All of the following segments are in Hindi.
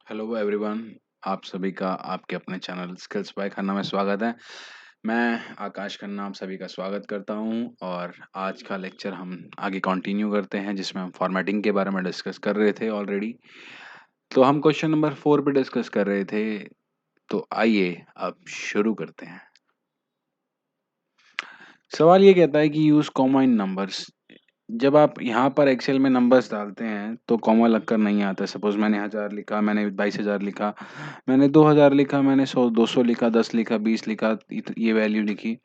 Hello everyone. आप सभी का आपके अपने चैनल स्किल्स बाय खन्ना में स्वागत है। मैं आकाश खन्ना आप सभी का स्वागत करता हूं और आज का लेक्चर हम आगे कंटिन्यू करते हैं जिसमें हम फॉर्मेटिंग के बारे में डिस्कस कर रहे थे ऑलरेडी। तो हम क्वेश्चन नंबर 4 पे डिस्कस कर रहे थे। तो आइए अब शुरू करते हैं। सवाल ये कहता है कि यूज कॉमा इन नंबर्स। जब आप यहाँ पर एक्सेल में नंबर्स डालते हैं तो कॉमा लगकर नहीं आता। सपोज मैंने 1000 लिखा, मैंने 22,000 लिखा, मैंने 2000 लिखा, मैंने 100 200 लिखा, 10 लिखा, 20 लिखा, ये वैल्यू लिखी।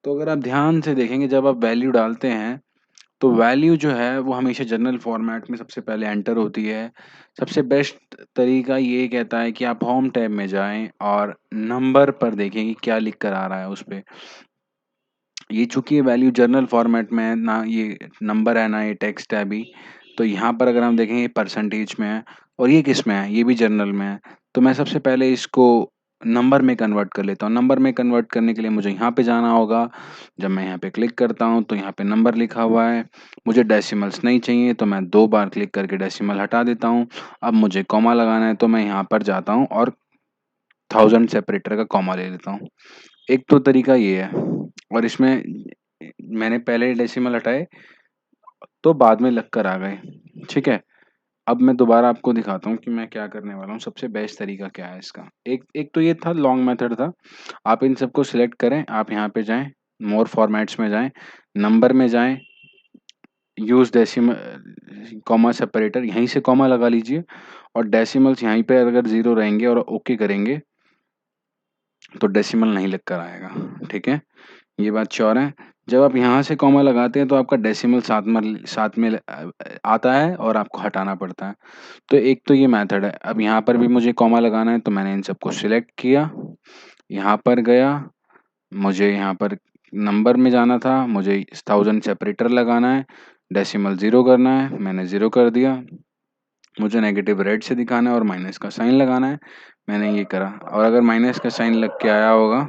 तो अगर आप ध्यान से देखेंगे जब आप वैल्यू डालते हैं तो वैल्यू जो है वो हमेशा जनरल फॉर्मेट में सबसे पहले एंटर होती है। सबसे बेस्ट तरीका ये कहता है कि आप होम टैब में जाएं और नंबर पर देखें कि क्या लिख कर आ रहा है उस पे। ये चूंकि ये वैल्यू जर्नल फॉर्मेट में है, ना ये नंबर है ना ये टेक्स्ट है अभी। तो यहाँ पर अगर हम देखें ये परसेंटेज में है और ये किस में है, ये भी जर्नल में है। तो मैं सबसे पहले इसको नंबर में कन्वर्ट कर लेता हूँ। नंबर में कन्वर्ट करने के लिए मुझे यहाँ पे जाना होगा। जब मैं यहाँ पे क्लिक करता हूँ तो यहाँ पे नंबर लिखा हुआ है। मुझे डेसिमल्स नहीं चाहिए तो मैं 2 बार क्लिक करके डेसिमल हटा देता हूँ। अब मुझे कॉमा लगाना है तो मैं यहाँ पर जाता हूँ और 1000 सेपरेटर का कॉमा ले लेता हूँ। एक तो तरीका ये है और इसमें मैंने पहले डेसिमल हटाए तो बाद में लग कर आ गए। ठीक है। अब मैं दोबारा आपको दिखाता हूँ कि मैं क्या करने वाला हूँ। सबसे बेस्ट तरीका क्या है इसका। एक एक तो ये था, लॉन्ग मेथड था। आप इन सबको सिलेक्ट करें, आप यहाँ पे जाएं, मोर फॉर्मेट्स में जाएं, नंबर में जाएं, यूज डेसिमल कॉमा सेपरेटर, यहीं से कॉमा लगा लीजिए और डेसिमल्स यहीं पे अगर 0 रहेंगे और ओके करेंगे तो डेसिमल नहीं लग कर आएगा। ठीक है, ये बात श्योर है। जब आप यहाँ से कॉमा लगाते हैं तो आपका डेसिमल साथ में आता है और आपको हटाना पड़ता है। तो एक तो ये मेथड है। अब यहाँ पर भी मुझे कॉमा लगाना है तो मैंने इन सबको सिलेक्ट किया, यहाँ पर गया, मुझे यहाँ पर नंबर में जाना था, मुझे 1000 सेपरेटर लगाना है, डेसिमल 0 करना है, मैंने 0 कर दिया। मुझे नेगेटिव रेड से दिखाना है और माइनस का साइन लगाना है, मैंने ये करा। और अगर माइनस का साइन लग के आया होगा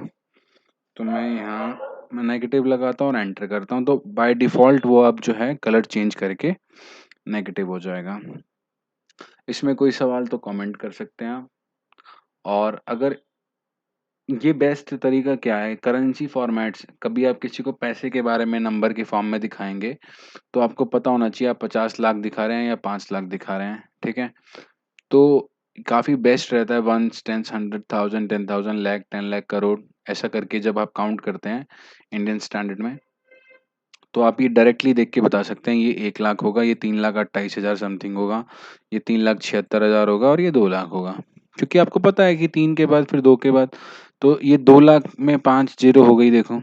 तो मैं नेगेटिव लगाता हूँ और एंटर करता हूँ तो बाय डिफ़ॉल्ट वो अब जो है कलर चेंज करके नेगेटिव हो जाएगा। इसमें कोई सवाल तो कमेंट कर सकते हैं आप। और अगर ये बेस्ट तरीका क्या है, करेंसी फॉर्मेट्स, कभी आप किसी को पैसे के बारे में नंबर के फॉर्म में दिखाएँगे तो आपको पता होना चाहिए आप 50 लाख दिखा रहे हैं या 5 लाख दिखा रहे हैं। ठीक है? तो काफ़ी बेस्ट रहता है 1, 10, 100,000, 10,000, लाख, 10 लाख, करोड़, ऐसा करके जब आप काउंट करते हैं इंडियन स्टैंडर्ड में तो आप ये डायरेक्टली देख के बता सकते हैं ये 1 लाख होगा, ये 3,28,000 समथिंग होगा, ये 3,76,000 होगा और ये 2 लाख होगा। क्योंकि आपको पता है कि 3 के बाद फिर 2 के बाद तो ये 2 लाख में 5 ज़ीरो हो गई देखो।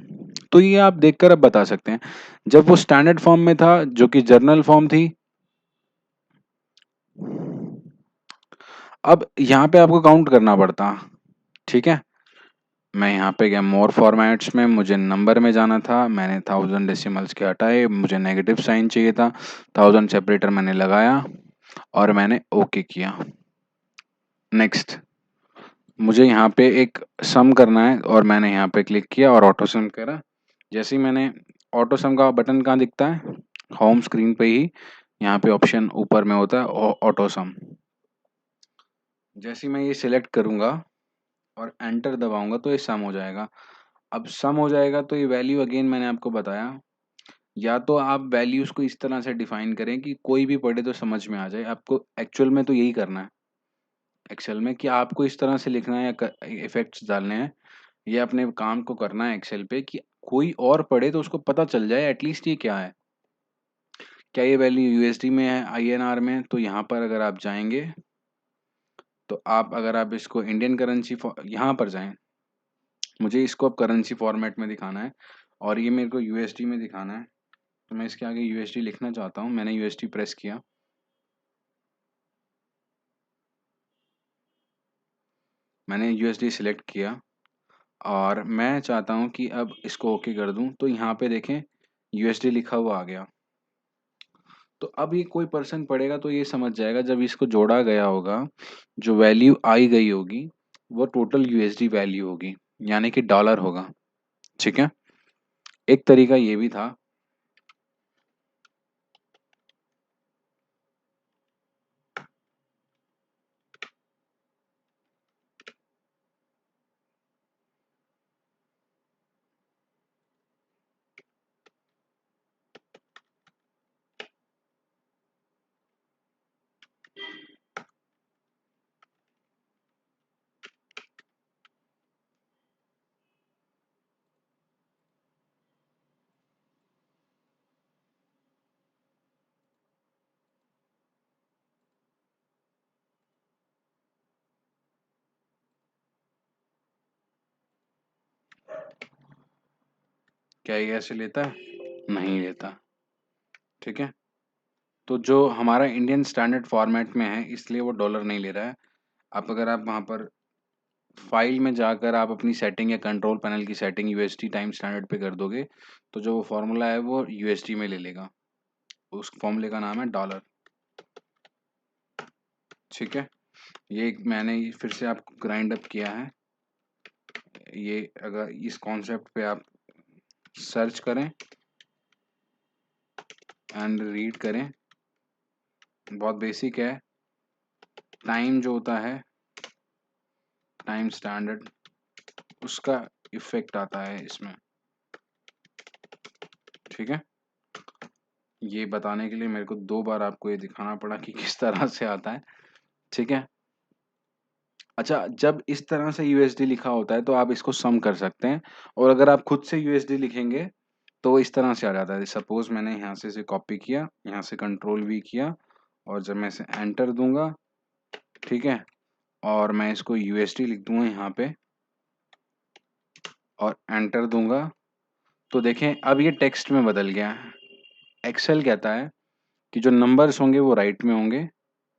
तो ये आप देखकर अब बता सकते हैं। जब वो स्टैंडर्ड फॉर्म में था जो कि जर्नल फॉर्म थी, अब यहाँ पे आपको काउंट करना पड़ता। ठीक है? मैं यहाँ पे गया मोर फॉर्मेट्स में, मुझे नंबर में जाना था, मैंने 1000 डेसिमल्स के हटाए, मुझे नेगेटिव साइन चाहिए था, 1000 सेपरेटर मैंने लगाया और मैंने ओके किया। नेक्स्ट मुझे यहाँ पे एक सम करना है और मैंने यहाँ पे क्लिक किया और ऑटो सम करा। जैसे ही मैंने ऑटो सम का बटन कहाँ दिखता है, होम स्क्रीन पे ही यहाँ पे ऑप्शन ऊपर में होता है ऑटो सम। जैसे ही मैं ये सिलेक्ट करूँगा और एंटर दबाऊंगा तो ये सम हो जाएगा। अब सम हो जाएगा तो ये वैल्यू अगेन मैंने आपको बताया, या तो आप वैल्यूज को इस तरह से डिफाइन करें कि कोई भी पढ़े तो समझ में आ जाए। आपको एक्चुअल में तो यही करना है एक्सेल में कि आपको इस तरह से लिखना है या इफेक्ट्स डालने हैं, ये अपने काम को करना है एक्सेल पे कि कोई और पढ़े तो उसको पता चल जाए एटलीस्ट ये क्या है। क्या ये वैल्यू यूएसडी में है, आईएनआर में? तो यहाँ पर अगर आप जाएंगे तो आप अगर आप इसको इंडियन करेंसी यहाँ पर जाएं, मुझे इसको अब करेंसी फॉर्मेट में दिखाना है और ये मेरे को यूएसडी में दिखाना है। तो मैं इसके आगे यूएसडी लिखना चाहता हूँ, मैंने यूएसडी प्रेस किया, मैंने यूएसडी सिलेक्ट किया और मैं चाहता हूँ कि अब इसको ओके कर दूँ। तो यहाँ पे देखें यूएसडी लिखा हुआ आ गया। तो अब ये कोई पर्सन पढ़ेगा तो ये समझ जाएगा जब इसको जोड़ा गया होगा, जो वैल्यू आई गई होगी वो टोटल यूएसडी वैल्यू होगी, यानी कि डॉलर होगा। ठीक है, एक तरीका ये भी था। क्या ये ऐसे लेता है? नहीं लेता। ठीक है? तो जो हमारा इंडियन स्टैंडर्ड फॉर्मेट में है इसलिए वो डॉलर नहीं ले रहा है। अब अगर आप वहाँ पर फाइल में जाकर आप अपनी सेटिंग या कंट्रोल पैनल की सेटिंग यूएसडी टाइम स्टैंडर्ड पे कर दोगे, तो जो वो फ़ॉर्मूला है वो यूएसडी में ले लेगा। उस फ़ॉर्मूले का नाम है डॉलर। ठीक है? ये मैंने फिर से आपको ग्राइंड अप किया है। ये अगर इस कॉन्सेप्ट पे आप सर्च करें एंड रीड करें, बहुत बेसिक है। टाइम जो होता है, टाइम स्टैंडर्ड, उसका इफ़ेक्ट आता है इसमें। ठीक है? ये बताने के लिए मेरे को 2 बार आपको ये दिखाना पड़ा कि किस तरह से आता है। ठीक है? अच्छा, जब इस तरह से यूएसडी लिखा होता है तो आप इसको सम कर सकते हैं, और अगर आप खुद से यूएसडी लिखेंगे तो इस तरह से आ जाता है। सपोज़ मैंने यहाँ से इसे कॉपी किया, यहाँ से कंट्रोल वी किया, और जब मैं इसे एंटर दूँगा, ठीक है? और मैं इसको यूएसडी लिख दूँगा यहाँ पे और एंटर दूँगा, तो देखें अब ये टेक्स्ट में बदल गया है। एक्सेल कहता है कि जो नंबर्स होंगे वो राइट में होंगे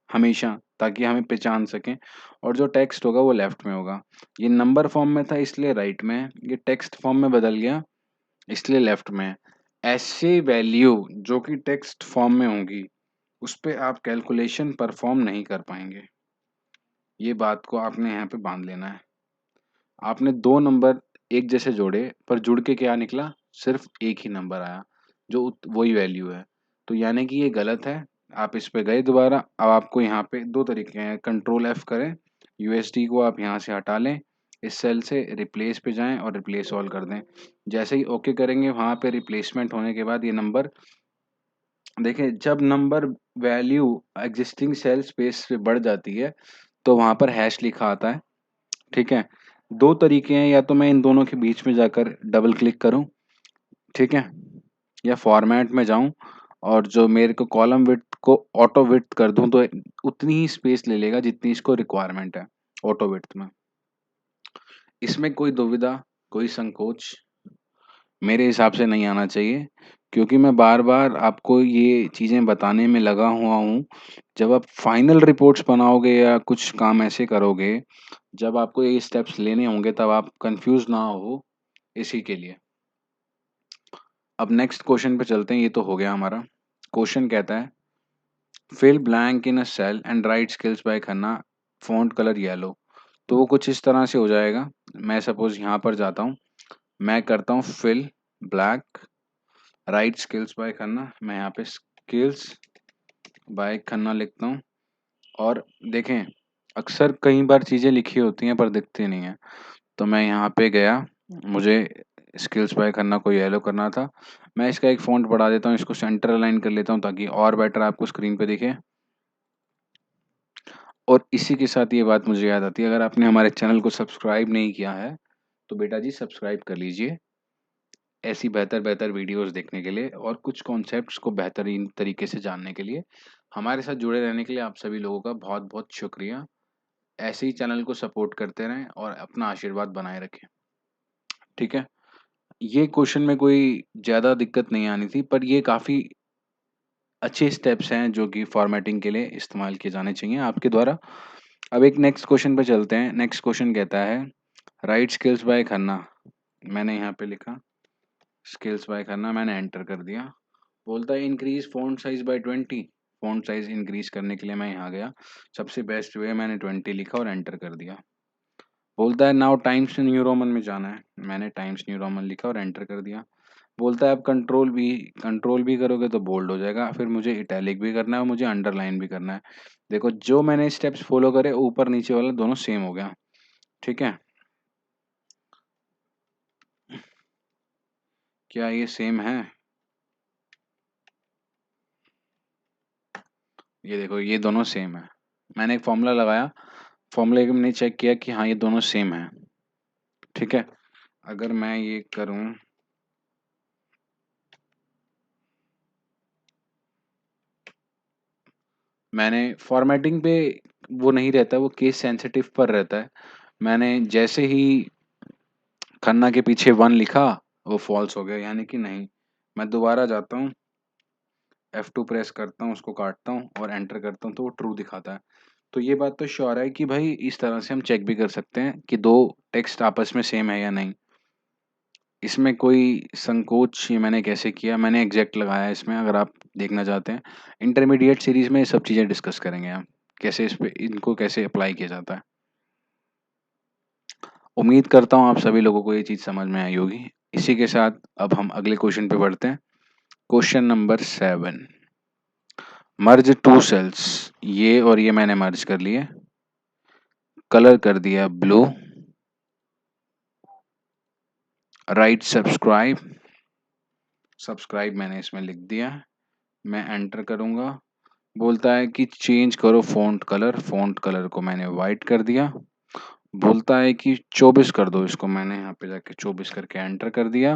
हमेशा, ताकि हमें पहचान सकें, और जो टेक्स्ट होगा वो लेफ्ट में होगा। ये नंबर फॉर्म में था इसलिए राइट में है, ये टेक्स्ट फॉर्म में बदल गया इसलिए लेफ्ट में है। ऐसे वैल्यू जो कि टेक्स्ट फॉर्म में होंगी, उस पे आप कैलकुलेशन परफॉर्म नहीं कर पाएंगे। ये बात को आपने यहाँ पे बांध लेना है। आपने 2 नंबर एक जैसे जोड़े, पर जुड़ के क्या निकला? सिर्फ एक ही नंबर आया, जो वही वैल्यू है। तो यानी कि ये गलत है। आप इस पे गए दोबारा, अब आपको यहाँ पे 2 तरीके हैं, कंट्रोल एफ करें, यूएसडी को आप यहाँ से हटा लें, इस सेल से रिप्लेस पे जाएं और रिप्लेस ऑल कर दें। जैसे ही ओके करेंगे, वहाँ पे रिप्लेसमेंट होने के बाद ये नंबर, देखिए जब number value existing cell space से बढ़ जाती है तो वहाँ पर हैश लिखा आता है। ठीक है? 2 तरीके हैं, या तो मैं इन दोनों के बीच में जाकर डबल क्लिक करूँ, ठीक है? या फॉर्मेट में जाऊँ और जो मेरे को कॉलम विड्थ को ऑटो विड्थ कर दूँ, तो उतनी ही स्पेस ले लेगा जितनी इसको रिक्वायरमेंट है ऑटो विड्थ में। इसमें कोई दुविधा, कोई संकोच मेरे हिसाब से नहीं आना चाहिए, क्योंकि मैं बार-बार आपको ये चीज़ें बताने में लगा हुआ हूँ। जब आप फाइनल रिपोर्ट्स बनाओगे या कुछ काम ऐसे करोगे, जब आपको ये स्टेप्स लेने होंगे तब आप कन्फ्यूज़ ना हो, इसी के लिए। अब नेक्स्ट क्वेश्चन पे चलते हैं, ये तो हो गया हमारा। क्वेश्चन कहता है, fill blank in a cell and write skills by Khanna, font colour yellow. तो वो कुछ इस तरह से हो जाएगा। मैं सपोज़ यहाँ पर जाता हूँ, मैं करता हूँ fill black, write skills by Khanna, मैं यहाँ पे स्किल्स बाय खन्ना लिखता हूँ, और देखें अक्सर कई बार चीज़ें लिखी होती हैं पर दिखती नहीं हैं। तो मैं यहाँ पे गया, मुझे स्किल्स बाय खन्ना को येलो करना था। मैं इसका एक फ़ॉन्ट बढ़ा देता हूँ, इसको सेंटर अलाइन कर लेता हूँ ताकि और बेटर आपको स्क्रीन पे दिखे। और इसी के साथ ये बात मुझे याद आती है, अगर आपने हमारे चैनल को सब्सक्राइब नहीं किया है, तो बेटा जी सब्सक्राइब कर लीजिए। ऐसी बेहतर-बेहतर वीडियोज़ देखने के लिए और कुछ कॉन्सेप्ट्स को बेहतरीन तरीके से जानने के लिए। हमारे साथ जुड़े रहने के लिए आप सभी लोगों का बहुत-बहुत शुक्रिया। ऐसे ही चैनल को सपोर्ट करते रहें और अपना आशीर्वाद बनाए रखें। ठीक है? ये क्वेश्चन में कोई ज़्यादा दिक्कत नहीं आनी थी, पर ये काफ़ी अच्छे स्टेप्स हैं जो कि फॉर्मेटिंग के लिए इस्तेमाल किए जाने चाहिए आपके द्वारा। अब एक नेक्स्ट क्वेश्चन पे चलते हैं। नेक्स्ट क्वेश्चन कहता है, राइट स्किल्स बाय खन्ना। मैंने यहाँ पे लिखा स्किल्स बाय खन्ना, मैंने एंटर कर दिया। बोलता है increase font size by 20। Font size increase करने के लिए मैं यहाँ गया। सबसे बेस्ट वे मैंने 20 लिखा और एंटर कर दिया। बोलता है नाउ टाइम्स न्यू रोमन में जाना है। मैंने टाइम्स न्यू रोमन लिखा और एंटर कर दिया। बोलता है अब कंट्रोल भी करोगे तो बोल्ड हो जाएगा। फिर मुझे इटैलिक भी करना है और मुझे अंडरलाइन भी करना है। देखो जो मैंने स्टेप्स फ़ॉलो करे ऊपर-नीचे वाला दोनों सेम हो गया। ठीक है? क्या ये सेम है? ये देखो ये दोनों सेम है। मैंने एक फ़ॉर्मूला लगाया, फ़ॉर्मूले को मैंने चेक किया कि हाँ, ये दोनों सेम हैं। ठीक है? अगर मैं ये करूँ, मैंने फ़ॉर्मेटिंग पे वो नहीं रहता, वो केस सेंसिटिव पर रहता है। मैंने जैसे ही खन्ना के पीछे 1 लिखा, वो फॉल्स हो गया, यानी कि नहीं। मैं दोबारा जाता हूँ, F2 प्रेस करता हूँ, उसको काटता हूँ और एंटर करता हूँ तो वो ट्रू दिखाता है। तो ये बात तो श्योर है कि भाई इस तरह से हम चेक भी कर सकते हैं कि 2 टेक्स्ट आपस में सेम है या नहीं। इसमें कोई संकोच ये मैंने कैसे किया, मैंने एग्ज़ैक्ट लगाया है इसमें, अगर आप देखना चाहते हैं। इंटरमीडिएट सीरीज़ में ये सब चीज़ें डिस्कस करेंगे हम, कैसे इस पे इनको कैसे अप्लाई किया जाता है। उम्मीद करता हूँ आप सभी लोगों को ये चीज़ समझ में आई होगी। इसी के साथ अब हम अगले क्वेश्चन पे बढ़ते हैं। क्वेश्चन नंबर 7, मर्ज 2 सेल्स, ये और ये मैंने मर्ज कर लिए, कलर कर दिया ब्लू, राइट सब्सक्राइब, सब्सक्राइब मैंने इसमें लिख दिया, मैं एंटर करूँगा। बोलता है कि चेंज करो फ़ॉन्ट कलर को मैंने व्हाइट कर दिया। बोलता है कि 24 कर दो इसको, मैंने यहाँ पे जाके 24 करके एंटर कर दिया।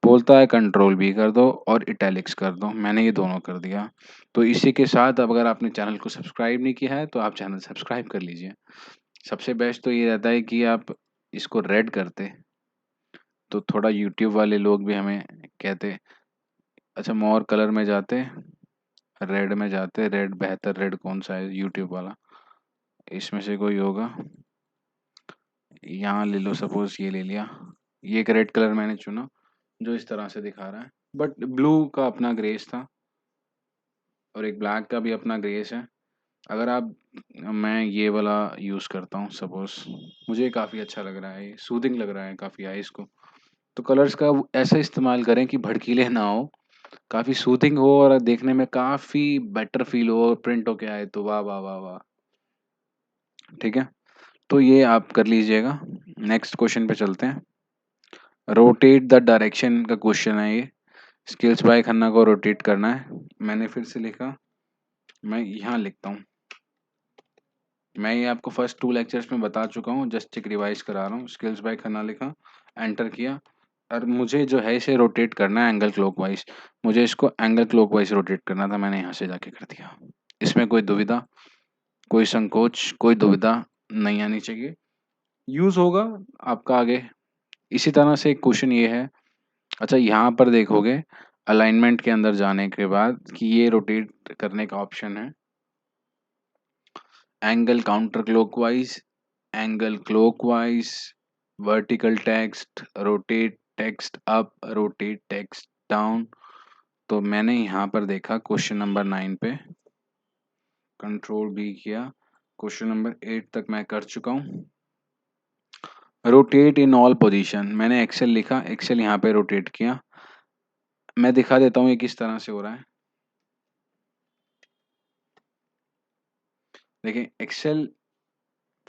बोलता है कंट्रोल V कर दो और इटैलिक्स कर दो, मैंने ये दोनों कर दिया। तो इसी के साथ अब अगर आपने चैनल को सब्सक्राइब नहीं किया है तो आप चैनल सब्सक्राइब कर लीजिए। सबसे बेस्ट तो ये रहता है कि आप इसको रेड करते, तो थोड़ा यूट्यूब वाले लोग भी हमें कहते, अच्छा मोर कलर में जाते, रेड में जाते, रेड बेहतर रेड कौन सा है यूट्यूब वाला, इसमें से कोई होगा, यहाँ ले लो, सपोज ये ले लिया। ये एक रेड कलर मैंने चुना जो इस तरह से दिखा रहा है, बट ब्लू का अपना ग्रेस था और एक ब्लैक का भी अपना ग्रेस है। अगर आप, मैं ये वाला यूज़ करता हूँ सपोज, मुझे काफ़ी अच्छा लग रहा है, ये सूदिंग लग रहा है काफ़ी आइज़ को। तो कलर्स का ऐसा इस्तेमाल करें कि भड़कीले ना हो, काफ़ी सूदिंग हो और देखने में काफ़ी बेटर फ़ील हो और प्रिंट होके आए तो वाह, वाह, वाह, वाह! ठीक है? तो ये आप कर लीजिएगा। नेक्स्ट क्वेश्चन पे चलते हैं। रोटेट द डायरेक्शन का क्वेश्चन है ये। स्किल्स बाय खन्ना को रोटेट करना है। मैंने फिर से लिखा, मैं यहाँ लिखता हूँ। मैं ये आपको फर्स्ट 2 लेक्चर्स में बता चुका हूँ, जस्ट एक रिवाइज़ करा रहा हूँ। स्किल्स बाय खन्ना लिखा, एंटर किया और मुझे जो है इसे रोटेट करना है एंगल क्लॉकवाइज़। मुझे इसको एंगल क्लॉकवाइज़ रोटेट करना था, मैंने यहाँ से जाके कर दिया। इसमें कोई दुविधा, कोई संकोच, कोई दुविधा नहीं आनी चाहिए। यूज़ होगा आपका आगे। इसी तरह से एक क्वेश्चन ये है, अच्छा यहाँ पर देखोगे अलाइनमेंट के अंदर जाने के बाद कि ये रोटेट करने का ऑप्शन है, angle counter clockwise, angle clockwise, vertical text, rotate text up, rotate text down. तो मैंने यहाँ पर देखा क्वेश्चन नंबर 9 पे, कंट्रोल B किया, क्वेश्चन नंबर 8 तक मैं कर चुका हूँ। रोटेट इन ऑल पोजीशन, मैंने एक्सेल लिखा, एक्सेल यहाँ पे रोटेट किया। मैं दिखा देता हूँ ये किस तरह से हो रहा है। देखिए एक्सेल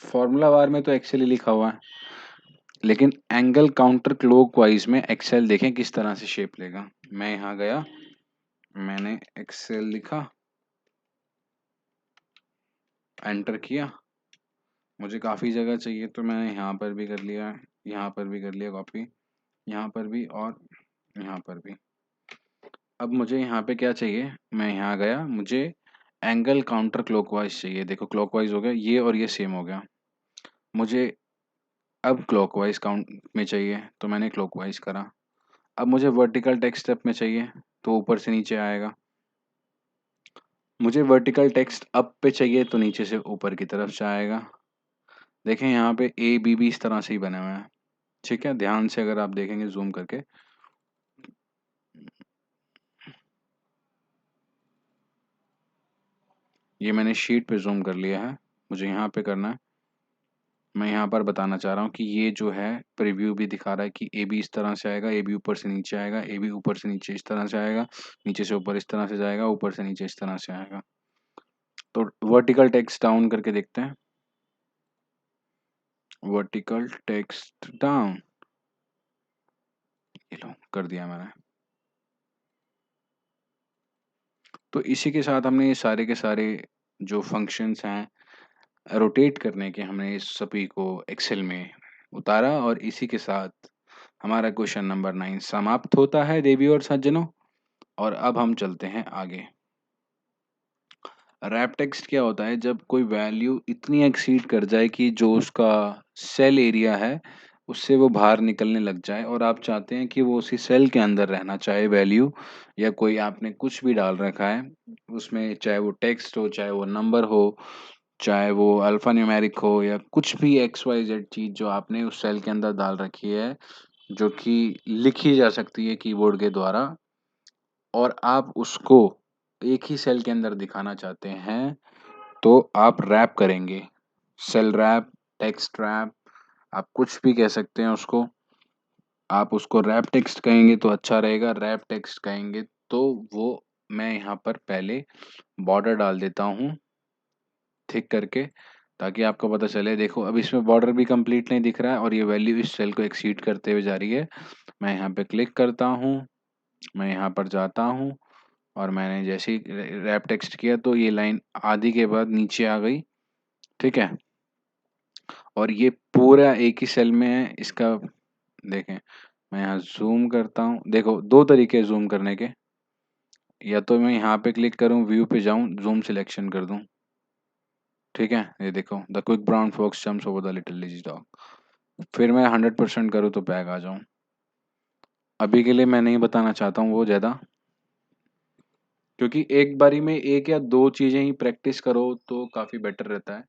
फॉर्मूला बार में तो एक्सेल ही लिखा हुआ है, लेकिन एंगल काउंटर क्लॉकवाइज में एक्सेल देखें किस तरह से शेप लेगा। मैं यहाँ गया, मैंने एक्सेल लिखा, एंटर किया, मुझे काफ़ी जगह चाहिए तो मैंने यहाँ पर भी कर लिया, यहाँ पर भी कर लिया कॉपी, यहाँ पर भी और यहाँ पर भी। अब मुझे यहाँ पे क्या चाहिए, मैं यहाँ गया, मुझे एंगल काउंटर क्लॉकवाइज चाहिए। देखो क्लॉकवाइज हो गया ये और ये सेम हो गया। मुझे अब क्लॉकवाइज काउंट में चाहिए तो मैंने क्लॉकवाइज करा। अब मुझे वर्टिकल टेक्स्ट स्टेप में चाहिए तो ऊपर से नीचे आएगा। मुझे वर्टिकल टेक्स्ट अप पे चाहिए तो नीचे से ऊपर की तरफ से आएगा। देखें यहाँ पे ए बी भी इस तरह से ही बने हुए हैं। ठीक है, ध्यान से अगर आप देखेंगे जूम करके, ये मैंने शीट पे जूम कर लिया है, मुझे यहाँ पे करना है। मैं यहाँ पर बताना चाह रहा हूँ कि ये जो है प्रीव्यू भी दिखा रहा है कि ए बी इस तरह से आएगा, ए बी ऊपर से नीचे आएगा, ए बी ऊपर से नीचे इस तरह से आएगा, नीचे से ऊपर इस तरह से जाएगा, ऊपर से नीचे इस तरह से आएगा। तो वर्टिकल टेक्स्ट डाउन करके देखते हैं। वर्टिकल टेक्स्ट डाउन, ये लो कर दिया मैंने। तो इसी के साथ हमने ये सारे के सारे जो फंक्शंस हैं रोटेट करने के, हमने इस सभी को एक्सेल में उतारा और इसी के साथ हमारा क्वेश्चन नंबर 9 समाप्त होता है देवी और सज्जनों। और अब हम चलते हैं आगे। रैप टेक्स्ट क्या होता है, जब कोई वैल्यू इतनी एक्सीड कर जाए कि जो उसका सेल एरिया है उससे वो बाहर निकलने लग जाए और आप चाहते हैं कि वो उसी सेल के अंदर रहना, चाहे वैल्यू या कोई आपने कुछ भी डाल रखा है उसमें, चाहे वो टेक्स्ट हो, चाहे वो नंबर हो, चाहे वो अल्फा न्यूमेरिक हो, या कुछ भी एक्स वाई जेड चीज़ जो आपने उस सेल के अंदर डाल रखी है, जो कि लिखी जा सकती है कीबोर्ड के द्वारा, और आप उसको एक ही सेल के अंदर दिखाना चाहते हैं, तो आप रैप करेंगे। सेल रैप, टेक्स्ट रैप, आप कुछ भी कह सकते हैं उसको। आप उसको रैप टेक्स्ट कहेंगे तो अच्छा रहेगा, रैप टेक्स्ट कहेंगे तो वो, मैं यहाँ पर पहले बॉर्डर डाल देता हूँ थिक करके, ताकि आपको पता चले। देखो अब इसमें बॉर्डर भी कंप्लीट नहीं दिख रहा है और ये वैल्यू इस सेल को एक्सीड करते हुए जा रही है। मैं यहाँ पे क्लिक करता हूँ, मैं यहाँ पर जाता हूँ और मैंने जैसे ही रैप टेक्स्ट किया तो ये लाइन आधी के बाद नीचे आ गई, ठीक है। और ये पूरा एक ही सेल में है इसका। देखें, मैं यहाँ ज़ूम करता हूँ, देखो 2 तरीके हैं ज़ूम करने के, या तो मैं यहाँ पे क्लिक करूँ, व्यू पे जाऊँ, ज़ूम सिलेक्शन कर दूँ, ठीक है। ये देखो, the quick brown fox jumps over the little lazy dog. फिर मैं 100% करूँ तो बैक आ जाऊँ। अभी के लिए मैं नहीं बताना चाहता हूँ वो ज़्यादा, क्योंकि एक बारी में 1 या 2 चीज़ें ही प्रैक्टिस करो तो काफ़ी बेटर रहता है।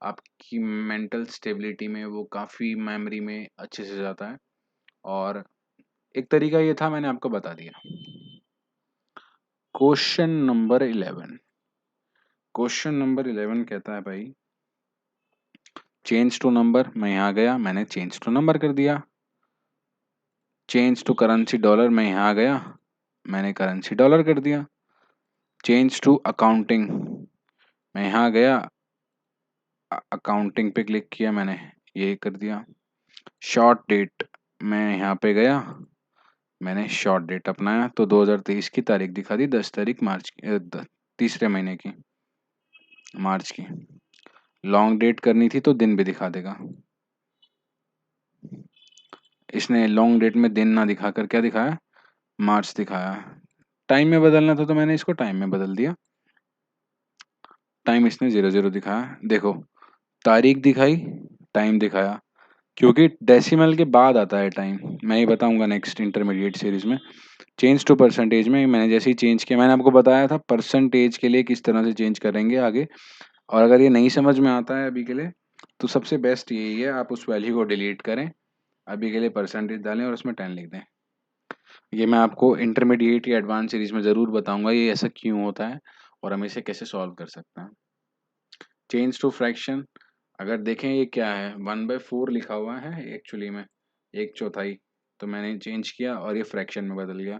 आपकी मेंटल स्टेबिलिटी में वो काफ़ी मेमोरी में अच्छे से जाता है। और एक तरीका ये था, मैंने आपको बता दिया। Question number 11। क्वेश्चन नंबर 11 कहता है भाई, चेंज टू नंबर। मैं यहाँ गया, मैंने चेंज टू नंबर कर दिया। चेंज टू करेंसी डॉलर, मैं यहाँ गया, मैंने करेंसी डॉलर कर दिया। चेंज टू अकाउंटिंग, मैं यहाँ गया, अकाउंटिंग पे क्लिक किया, मैंने ये कर दिया। शॉर्ट डेट, मैं यहाँ पे गया, मैंने शॉर्ट डेट अपनाया तो 2023 की तारीख दिखा दी, 10 तारीख मार्च की, तीसरे महीने की, मार्च की। लॉन्ग डेट करनी थी तो दिन भी दिखा देगा। इसने लॉन्ग डेट में दिन ना दिखाकर क्या दिखाया, मार्च दिखाया। टाइम में बदलना था तो मैंने इसको टाइम में बदल दिया। टाइम इसने 00 दिखाया। देखो, तारीख दिखाई, टाइम दिखाया, क्योंकि डेसिमल के बाद आता है टाइम। मैं ये बताऊंगा नेक्स्ट इंटरमीडिएट सीरीज में। चेंज टू परसेंटेज में मैंने जैसे ही चेंज किया, मैंने आपको बताया था परसेंटेज के लिए किस तरह से चेंज करेंगे आगे। और अगर ये नहीं समझ में आता है अभी के लिए, तो सबसे बेस्ट यही है, आप उस वैल्यू को डिलीट करें, अभी के लिए परसेंटेज डालें और उसमें 10 लिख दें। ये मैं आपको इंटरमीडिएट या एडवांस सीरीज में ज़रूर बताऊंगा ये ऐसा क्यों होता है और हम इसे कैसे सॉल्व कर सकते हैं। चेंज टू फ्रैक्शन, अगर देखें ये क्या है, 1/4 लिखा हुआ है एक्चुअली में, 1/4। तो मैंने चेंज किया और ये फ्रैक्शन में बदल गया।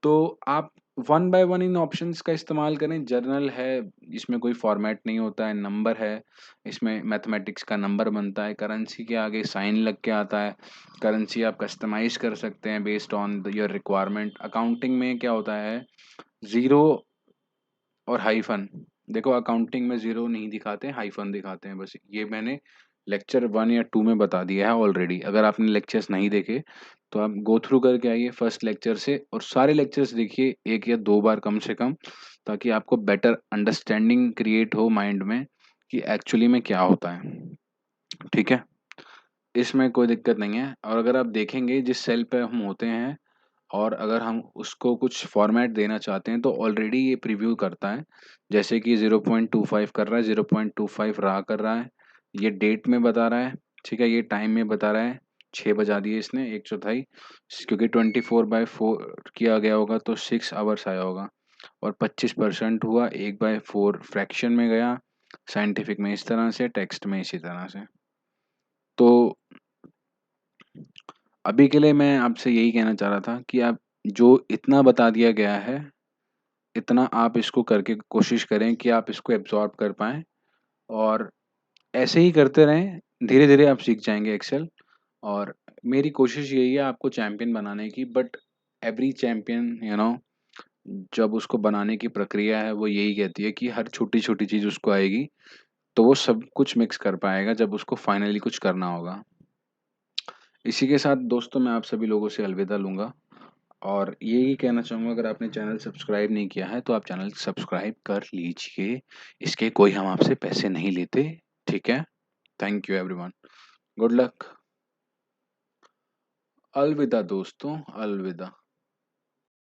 तो आप 1/1 इन ऑप्शंस का इस्तेमाल करें। जर्नल है, इसमें कोई फॉर्मेट नहीं होता है, नंबर है, इसमें मैथमेटिक्स का नंबर बनता है, करेंसी के आगे साइन लग के आता है। करेंसी आप कस्टमाइज कर सकते हैं based on your requirement. Accounting में क्या होता है, ज़ीरो और हाइफन। देखो अकाउंटिंग में ज़ीरो नहीं दिखाते हैं, हाइफन दिखाते हैं बस। ये मैंने लेक्चर 1 या 2 में बता दिया है ऑलरेडी। अगर आपने लेक्चर्स नहीं देखे तो आप गो थ्रू करके आइए फर्स्ट लेक्चर से, और सारे लेक्चर्स देखिए 1 या 2 बार कम से कम, ताकि आपको बेटर अंडरस्टैंडिंग क्रिएट हो माइंड में कि एक्चुअली में क्या होता है, ठीक है। इसमें कोई दिक्कत नहीं है। और अगर आप देखेंगे जिस सेल पे हम होते हैं, और अगर हम उसको कुछ फॉर्मेट देना चाहते हैं तो ऑलरेडी ये प्रीव्यू करता है। जैसे कि 0.25 कर रहा है, 0.25 रहा कर रहा है, ये डेट में बता रहा है, ठीक है, ये टाइम में बता रहा है। 6 बजा दिए इसने, 1/4, क्योंकि 24/4 किया गया होगा तो 6 आवर्स आया होगा। और 25% हुआ, 1/4 फ्रैक्शन में गया, साइंटिफिक में इस तरह से, टेक्स्ट में इसी तरह से। तो अभी के लिए मैं आपसे यही कहना चाह रहा था कि आप जो इतना बता दिया गया है, इतना आप इसको करके कोशिश करें कि आप इसको एब्ज़ॉर्ब कर पाएँ, और ऐसे ही करते रहें, धीरे-धीरे आप सीख जाएँगे एक्सेल। और मेरी कोशिश यही है आपको चैंपियन बनाने की, बट एवरी चैंपियन जब उसको बनाने की प्रक्रिया है वो यही कहती है कि हर छोटी-छोटी चीज़ उसको आएगी, तो वो सब कुछ मिक्स कर पाएगा जब उसको फाइनली कुछ करना होगा। इसी के साथ दोस्तों मैं आप सभी लोगों से अलविदा लूँगा, और यही कहना चाहूँगा, अगर आपने चैनल सब्सक्राइब नहीं किया है तो आप चैनल सब्सक्राइब कर लीजिए। इसके कोई हम आपसे पैसे नहीं लेते, ठीक है? Thank you everyone. Good luck. अलविदा दोस्तों, अलविदा।